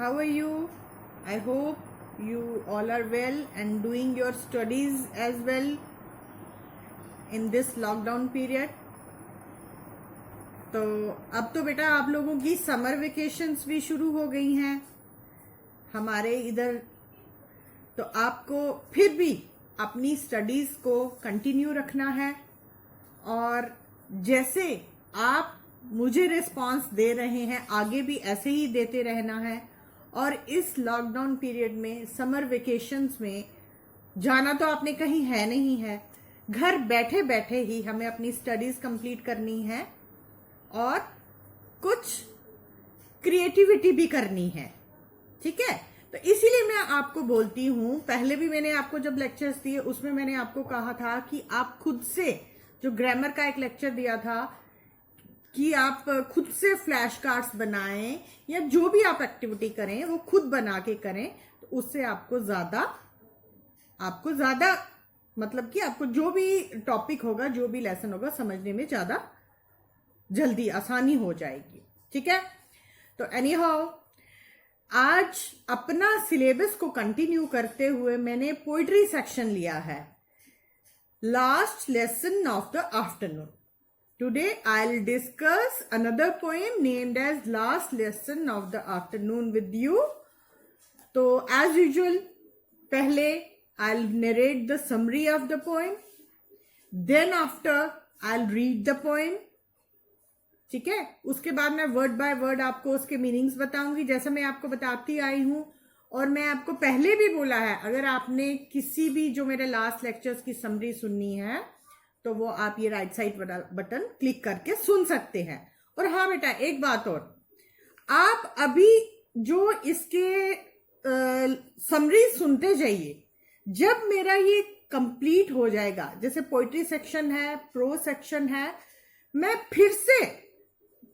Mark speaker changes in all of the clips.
Speaker 1: How are you? I hope you all are well and doing your studies as well in this lockdown period. तो अब तो बेटा आप लोगों की समर वेकेशंस भी शुरू हो गई हैं हमारे इधर, तो आपको फिर भी अपनी स्टडीज को कंटिन्यू रखना है और जैसे आप मुझे रिस्पांस दे रहे हैं आगे भी ऐसे ही देते रहना है। और इस लॉकडाउन पीरियड में समर वेकेशंस में जाना तो आपने कहीं है नहीं है, घर बैठे बैठे ही हमें अपनी स्टडीज कंप्लीट करनी है और कुछ क्रिएटिविटी भी करनी है, ठीक है। तो इसीलिए मैं आपको बोलती हूं, पहले भी मैंने आपको जब लेक्चर्स दिए उसमें मैंने आपको कहा था कि आप खुद से, जो ग्रामर का एक लेक्चर दिया था कि आप खुद से फ्लैश कार्ड्स बनाएं या जो भी आप एक्टिविटी करें वो खुद बना के करें, तो उससे आपको ज्यादा मतलब कि आपको जो भी टॉपिक होगा, जो भी लेसन होगा, समझने में ज्यादा जल्दी आसानी हो जाएगी, ठीक है। तो एनी हाउ आज अपना सिलेबस को कंटिन्यू करते हुए मैंने पोइट्री सेक्शन लिया है, last lesson of the afternoon. Today I will discuss another poem named as last lesson of the afternoon with you. तो एज यूजुअल पहले I will narrate the summary of the poem, then after I will read the poem, ठीक है। उसके बाद मैं word by word आपको उसके meanings बताऊंगी जैसा मैं आपको बताती आई हूं। और मैं आपको पहले भी बोला है, अगर आपने किसी भी जो मेरे लास्ट लेक्चर्स की समरी सुननी है तो वो आप ये राइट साइड बटन क्लिक करके सुन सकते हैं। और हाँ बेटा, एक बात और, आप अभी जो इसके समरी सुनते जाइए, जब मेरा ये कंप्लीट हो जाएगा, जैसे पोइट्री सेक्शन है, प्रो सेक्शन है, मैं फिर से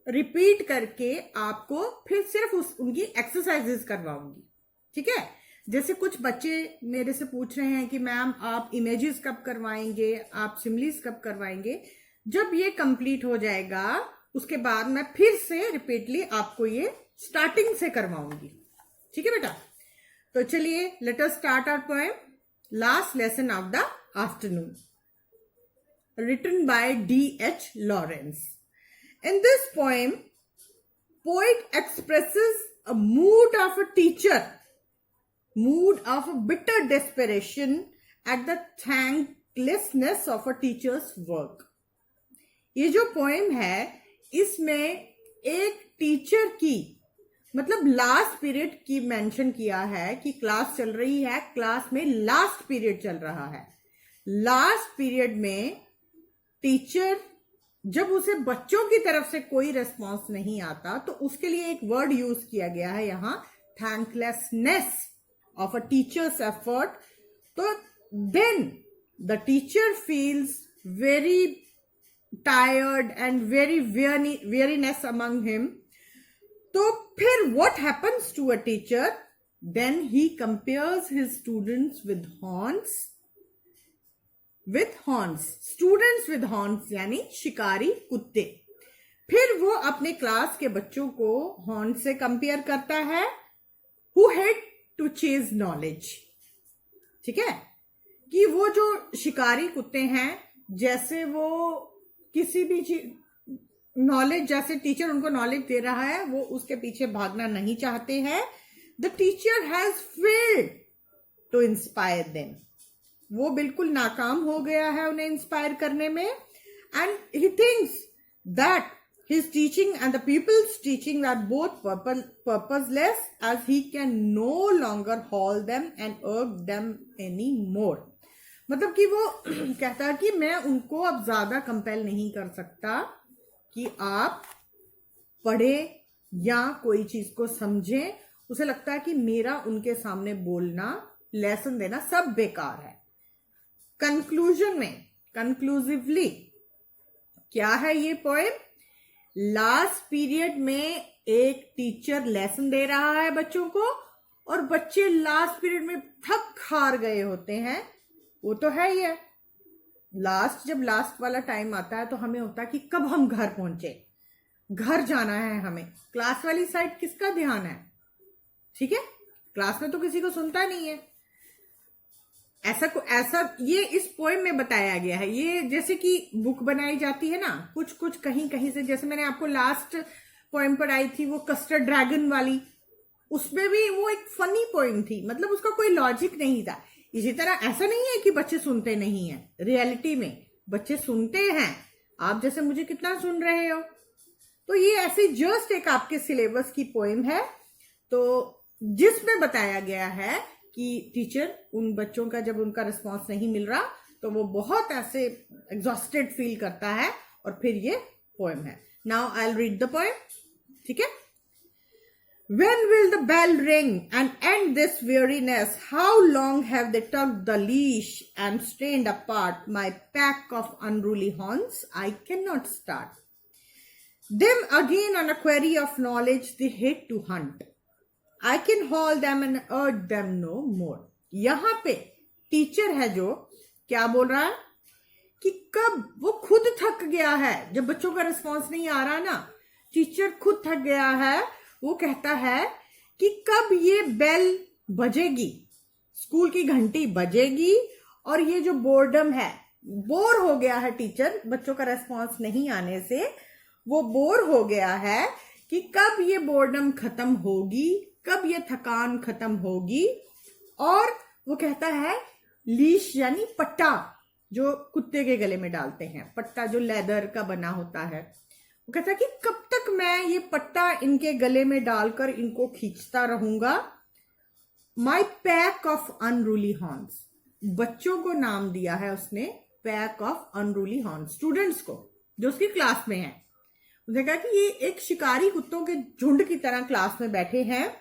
Speaker 1: रिपीट करके आपको फिर सिर्फ उनकी एक्सरसाइजेस करवाऊंगी, ठीक है। जैसे कुछ बच्चे मेरे से पूछ रहे हैं कि मैम आप इमेजेस कब करवाएंगे, आप सिमिलीज कब करवाएंगे। जब ये कंप्लीट हो जाएगा उसके बाद मैं फिर से रिपीटली आपको ये स्टार्टिंग से करवाऊंगी, ठीक है बेटा। तो चलिए let us start our poem last lesson of the afternoon, written by D.H. Lawrence. In this poem, poet expresses a mood of a teacher, mood of a bitter desperation at the thanklessness of a teacher's work. ये जो poem है इसमें एक teacher की, मतलब last period की mention किया है कि क्लास चल रही है, क्लास में लास्ट पीरियड चल रहा है। लास्ट पीरियड में टीचर जब उसे बच्चों की तरफ से कोई रिस्पॉन्स नहीं आता तो उसके लिए एक वर्ड यूज किया गया है यहां, thanklessness of a teacher's effort. तो then the teacher feels very tired and very weariness among him. तो फिर what happens to a teacher, then he compares his students with horns, with horns, students with horns यानी शिकारी कुत्ते। फिर वो अपने class के बच्चों को हॉर्न से कंपेयर करता है, who head to chase knowledge, ठीक है। कि वो जो शिकारी कुत्ते हैं, जैसे वो किसी भी नॉलेज, जैसे टीचर उनको नॉलेज दे रहा है वो उसके पीछे भागना नहीं चाहते हैं। The teacher has failed to inspire them, वो बिल्कुल नाकाम हो गया है उन्हें इंस्पायर करने में। And he thinks that his teaching and the people's teaching are both purposeless as he can no longer haul them and irk them any more. मतलब कि वो कहता है कि मैं उनको अब ज्यादा कंपेल नहीं कर सकता कि आप पढ़े या कोई चीज को समझें। उसे लगता है कि मेरा उनके सामने बोलना, लेसन देना सब बेकार है। कंक्लूजन में, कंक्लूसिवली क्या है ये पोएम, लास्ट पीरियड में एक टीचर लेसन दे रहा है बच्चों को और बच्चे लास्ट पीरियड में थक हार गए होते हैं। वो तो है ही है, जब लास्ट वाला टाइम आता है तो हमें होता है कि कब हम घर पहुंचे, घर जाना है हमें। क्लास वाली साइड किसका ध्यान है, ठीक है, क्लास में तो किसी को सुनता नहीं है। ऐसा ये इस पोएम में बताया गया है। ये जैसे कि बुक बनाई जाती है ना, कुछ कुछ कहीं कहीं से, जैसे मैंने आपको लास्ट पोएम पढ़ाई थी वो कस्टर्ड ड्रैगन वाली, उसमें भी वो एक फनी पोएम थी, मतलब उसका कोई लॉजिक नहीं था। इसी तरह ऐसा नहीं है कि बच्चे सुनते नहीं है, रियलिटी में बच्चे सुनते हैं। आप जैसे मुझे कितना सुन रहे हो। तो ये ऐसी जस्ट एक आपके सिलेबस की पोएम है, तो जिसमें बताया गया है कि टीचर उन बच्चों का जब उनका रिस्पॉन्स नहीं मिल रहा तो वो बहुत ऐसे एग्जॉस्टेड फील करता है, और फिर ये पोएम है। Now I will read the poem, ठीक है। When will the bell ring and end this weariness? How long have they tugged the leash and strained apart my pack of unruly horns? I cannot start them again on a query of knowledge they hate to hunt. I can haul them and urge them no more. यहाँ पे teacher है जो क्या बोल रहा है कि कब वो खुद थक गया है, जब बच्चों का रिस्पॉन्स नहीं आ रहा ना, टीचर खुद थक गया है। वो कहता है कि कब ये बेल बजेगी, स्कूल की घंटी बजेगी, और ये जो बोर्डम है, बोर हो गया है टीचर बच्चों का रेस्पॉन्स नहीं आने से, वो बोर हो गया है कि कब ये बोर्डम खत्म होगी, कब ये थकान खत्म होगी। और वो कहता है लीश यानी पट्टा, जो कुत्ते के गले में डालते हैं, पट्टा जो लेदर का बना होता है। वो कहता है कि कब तक मैं ये पट्टा इनके गले में डालकर इनको खींचता रहूंगा। माई पैक ऑफ अनरूली हॉर्न्स, बच्चों को नाम दिया है उसने, pack of unruly horns, students को जो उसकी क्लास में है। उसने कहा कि ये एक शिकारी कुत्तों के झुंड की तरह क्लास में बैठे हैं,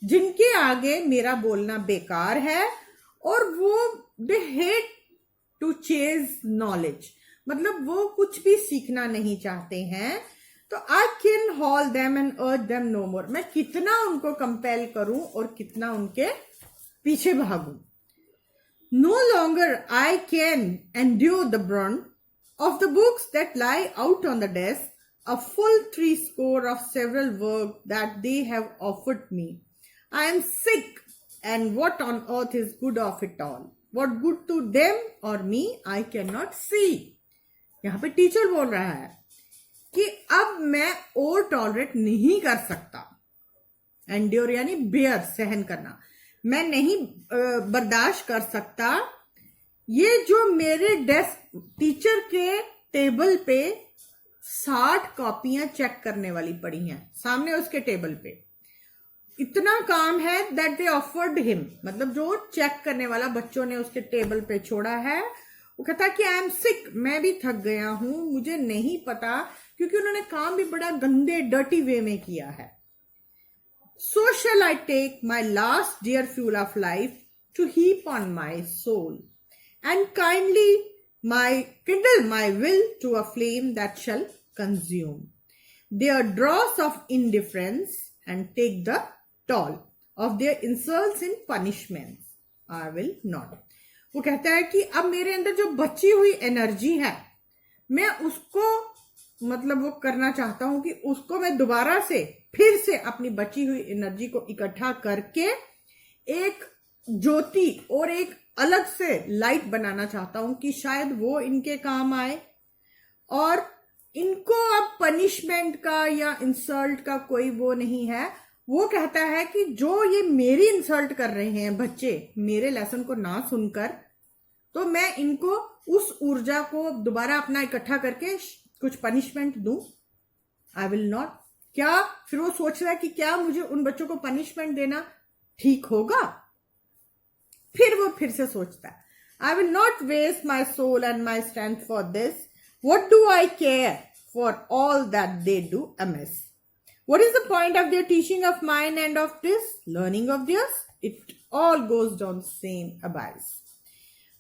Speaker 1: जिनके आगे मेरा बोलना बेकार है, और वो they hate to chase knowledge, मतलब वो कुछ भी सीखना नहीं चाहते हैं। तो I can haul them and urge them no more, मैं कितना उनको कंपेल करूं और कितना उनके पीछे भागूं। No longer I can endure the burn of the books that lie out on the desk, a full 3 score of several work that they have offered me. I am sick, and what on earth is good of it all? What good to them or me I cannot see. यहाँ पे teacher बोल रहा है कि अब मैं और tolerate नहीं कर सकता। एंड्योर यानी बेयर, सहन करना, मैं नहीं बर्दाश्त कर सकता। ये जो मेरे डेस्क, टीचर के टेबल पे 60 कॉपियां चेक करने वाली पड़ी हैं सामने उसके टेबल पे, इतना काम है दैट दे ऑफर्ड हिम, मतलब जो चेक करने वाला बच्चों ने उसके टेबल पे छोड़ा है। वो कहता कि आई एम सिक, मैं भी थक गया हूं, मुझे नहीं पता, क्योंकि उन्होंने काम भी बड़ा गंदे डर्टी वे में किया है। So shall I take my last dear fuel of life to heap on my soul and kindly my kindle my will to a flame that shall consume their dross of indifference and take the toll of their insults in punishments. I will not. वो कहता है कि अब मेरे अंदर जो बची हुई एनर्जी है, मैं उसको मतलब वो करना चाहता हूं कि उसको मैं दोबारा से फिर से अपनी बची हुई एनर्जी को इकट्ठा करके एक ज्योति और एक अलग से लाइट बनाना चाहता हूं कि शायद वो इनके काम आए, और इनको अब पनिशमेंट का या इंसल्ट का कोई वो नहीं है। वो कहता है कि जो ये मेरी इंसल्ट कर रहे हैं बच्चे मेरे लेसन को ना सुनकर, तो मैं इनको उस ऊर्जा को दोबारा अपना इकट्ठा करके कुछ पनिशमेंट दूं। आई विल नॉट। क्या फिर वो सोच रहा है कि क्या मुझे उन बच्चों को पनिशमेंट देना ठीक होगा? फिर वो फिर से सोचता है, I will not waste my soul and my strength for this. What do I care for all that they do amiss? What is the point of their teaching of mine and of this learning of theirs? It all goes down same abyss.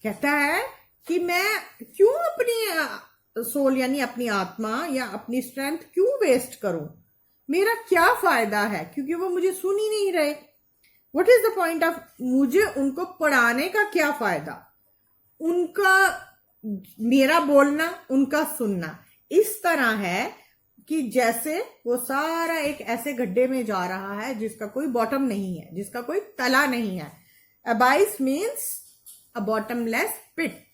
Speaker 1: कहता है कि मैं क्यों अपनी soul यानी अपनी आत्मा या अपनी स्ट्रेंथ क्यों वेस्ट करूं? मेरा क्या फायदा है, क्योंकि वो मुझे सुन ही नहीं रहे. What is the point of मुझे उनको पढ़ाने का क्या फायदा? उनका मेरा बोलना, उनका सुनना इस तरह है कि जैसे वो सारा एक ऐसे गड्ढे में जा रहा है जिसका कोई बॉटम नहीं है, जिसका कोई तला नहीं है। अबाइस मीन्स अ बॉटमलेस पिट,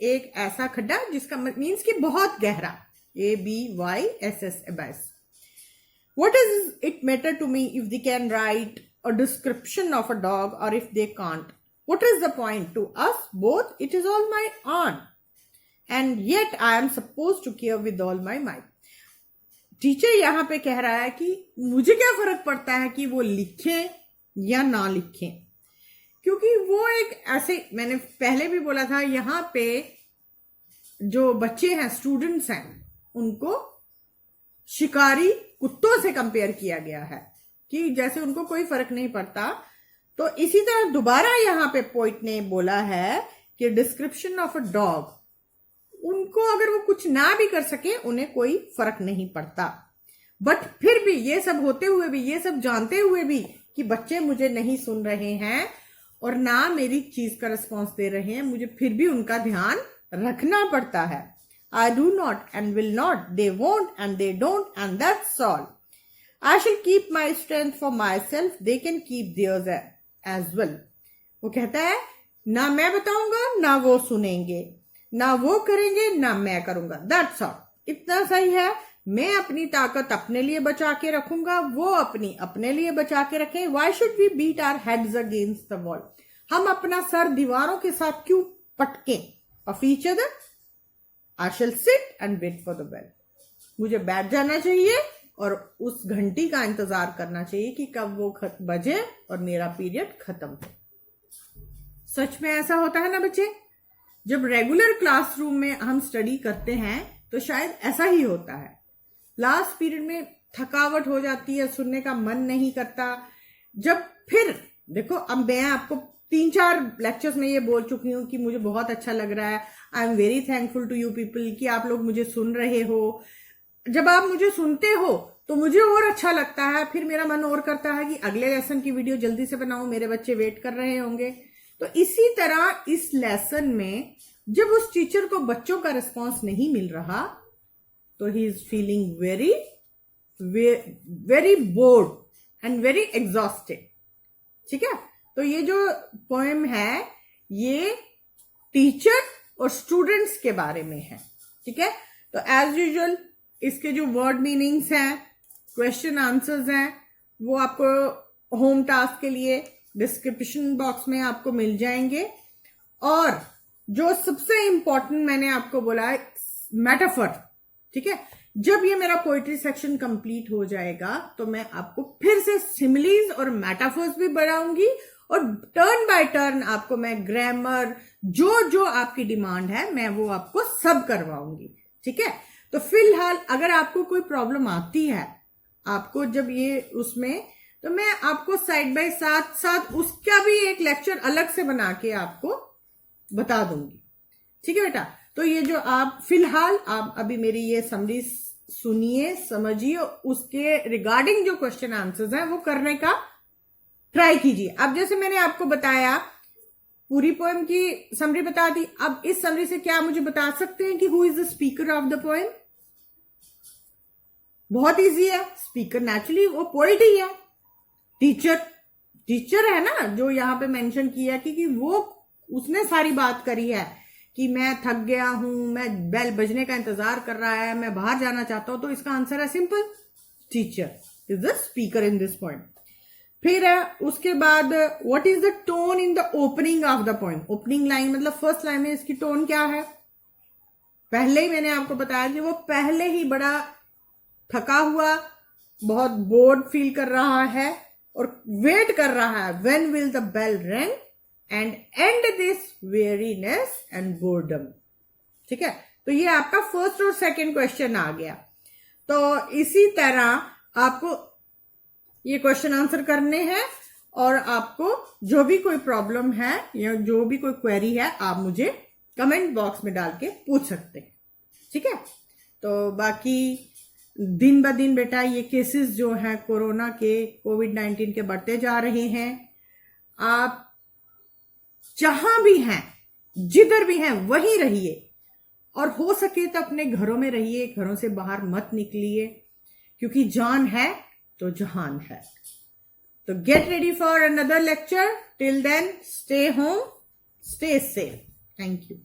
Speaker 1: एक ऐसा खड्डा जिसका मीन्स कि बहुत गहरा, ABYSS, अबाइस। What does it matter to me if they can write a description of a dog or if they can't? What is the point? To us both, it is all my own. And yet I am supposed to care with all my might. Teacher यहाँ पे कह रहा है कि मुझे क्या फर्क पड़ता है कि वो लिखें या ना लिखें, क्योंकि वो एक ऐसे, मैंने पहले भी बोला था, यहाँ पे जो बच्चे हैं, स्टूडेंट्स हैं, उनको शिकारी कुत्तों से कंपेयर किया गया है कि जैसे उनको कोई फर्क नहीं पड़ता। तो इसी तरह दोबारा यहाँ पे पोइट ने बोला है कि डिस्क्रिप्शन ऑफ अ डॉग, उनको अगर वो कुछ ना भी कर सके उन्हें कोई फर्क नहीं पड़ता। बट फिर भी ये सब होते हुए भी, ये सब जानते हुए भी कि बच्चे मुझे नहीं सुन रहे हैं और ना मेरी चीज का रिस्पॉन्स दे रहे हैं, मुझे फिर भी उनका ध्यान रखना पड़ता है। I do not and will not, they won't and they don't, and that's all. I shall keep my strength for myself, they can keep theirs as well. वो कहता है ना मैं बताऊंगा ना वो सुनेंगे, ना वो करेंगे ना मैं करूंगा, that's all. इतना सही है। मैं अपनी ताकत अपने लिए बचा के रखूंगा, वो अपने लिए बचा के रखें। Why should we beat our heads against the wall? हम अपना सर दीवारों के साथ क्यों पटकें? Of each other, I shall sit and wait for the bell. मुझे बैठ जाना चाहिए और उस घंटी का इंतजार करना चाहिए कि कब वो बजे और मेरा पीरियड खत्म हो। सच में ऐसा होता है ना बच्चे, जब रेगुलर क्लासरूम में हम स्टडी करते हैं तो शायद ऐसा ही होता है। लास्ट पीरियड में थकावट हो जाती है, सुनने का मन नहीं करता। जब फिर देखो, अब मैं आपको 3-4 लेक्चर्स में ये बोल चुकी हूँ कि मुझे बहुत अच्छा लग रहा है, I am very thankful to you people कि आप लोग मुझे सुन रहे हो। जब आप मुझे सुनते हो तो मुझे और अच्छा लगता है, फिर मेरा मन और करता है कि अगले लेसन की वीडियो जल्दी से बनाऊं, मेरे बच्चे वेट कर रहे होंगे। तो इसी तरह इस लेसन में जब उस टीचर को बच्चों का रिस्पॉन्स नहीं मिल रहा तो he is feeling very very bored and very exhausted. ठीक है, तो ये जो पोएम है ये टीचर और स्टूडेंट्स के बारे में है। ठीक है, तो एज यूजुअल इसके जो वर्ड मीनिंग्स हैं, क्वेश्चन आंसर्स हैं, वो आपको होम टास्क के लिए डिस्क्रिप्शन बॉक्स में आपको मिल जाएंगे। और जो सबसे इंपॉर्टेंट मैंने आपको बोला है, मेटाफर। ठीक है, जब ये मेरा पोइट्री सेक्शन कंप्लीट हो जाएगा तो मैं आपको फिर से सिमिलीज और मेटाफर्स भी बढ़ाऊंगी और टर्न बाय टर्न आपको मैं ग्रामर, जो जो आपकी डिमांड है मैं वो आपको सब करवाऊंगी। ठीक है, तो फिलहाल अगर आपको कोई प्रॉब्लम आती है आपको जब ये उसमें, तो मैं आपको साइड बाय साथ उसका भी एक लेक्चर अलग से बना के आपको बता दूंगी। ठीक है बेटा, तो ये जो आप फिलहाल आप अभी मेरी ये समरी सुनिए, समझिए, उसके रिगार्डिंग जो क्वेश्चन आंसर्स हैं वो करने का ट्राई कीजिए। अब जैसे मैंने आपको बताया, पूरी पोएम की समरी बता दी, अब इस समरी से क्या मुझे बता सकते हैं कि who is the speaker of the poem? बहुत इजी है, स्पीकर नेचुरली वो पोएट ही है, टीचर है ना, जो यहाँ पे मेंशन किया कि वो उसने सारी बात करी है कि मैं थक गया हूं, मैं बेल बजने का इंतजार कर रहा है, मैं बाहर जाना चाहता हूं। तो इसका आंसर है simple, teacher is the speaker in this poem. फिर है उसके बाद what is the tone in the opening of the poem? Opening line मतलब फर्स्ट लाइन में इसकी टोन क्या है? पहले ही मैंने आपको बताया कि वो पहले ही बड़ा थका हुआ, बहुत बोर्ड फील कर रहा है और वेट कर रहा है, when will the bell ring and end this weariness and boredom. ठीक है, तो ये आपका फर्स्ट और सेकंड क्वेश्चन आ गया। तो इसी तरह आपको ये क्वेश्चन आंसर करने हैं और आपको जो भी कोई प्रॉब्लम है या जो भी कोई क्वेरी है आप मुझे कमेंट बॉक्स में डाल के पूछ सकते हैं। ठीक है, तो बाकी दिन ब दिन बेटा ये केसेस जो हैं कोरोना के, कोविड-19 के बढ़ते जा रहे हैं। आप जहां भी हैं, जिधर भी हैं वहीं रहिए और हो सके तो अपने घरों में रहिए, घरों से बाहर मत निकलिए। क्योंकि जान है तो जहान है। तो get ready for another lecture. Till then, stay home, stay safe. Thank you.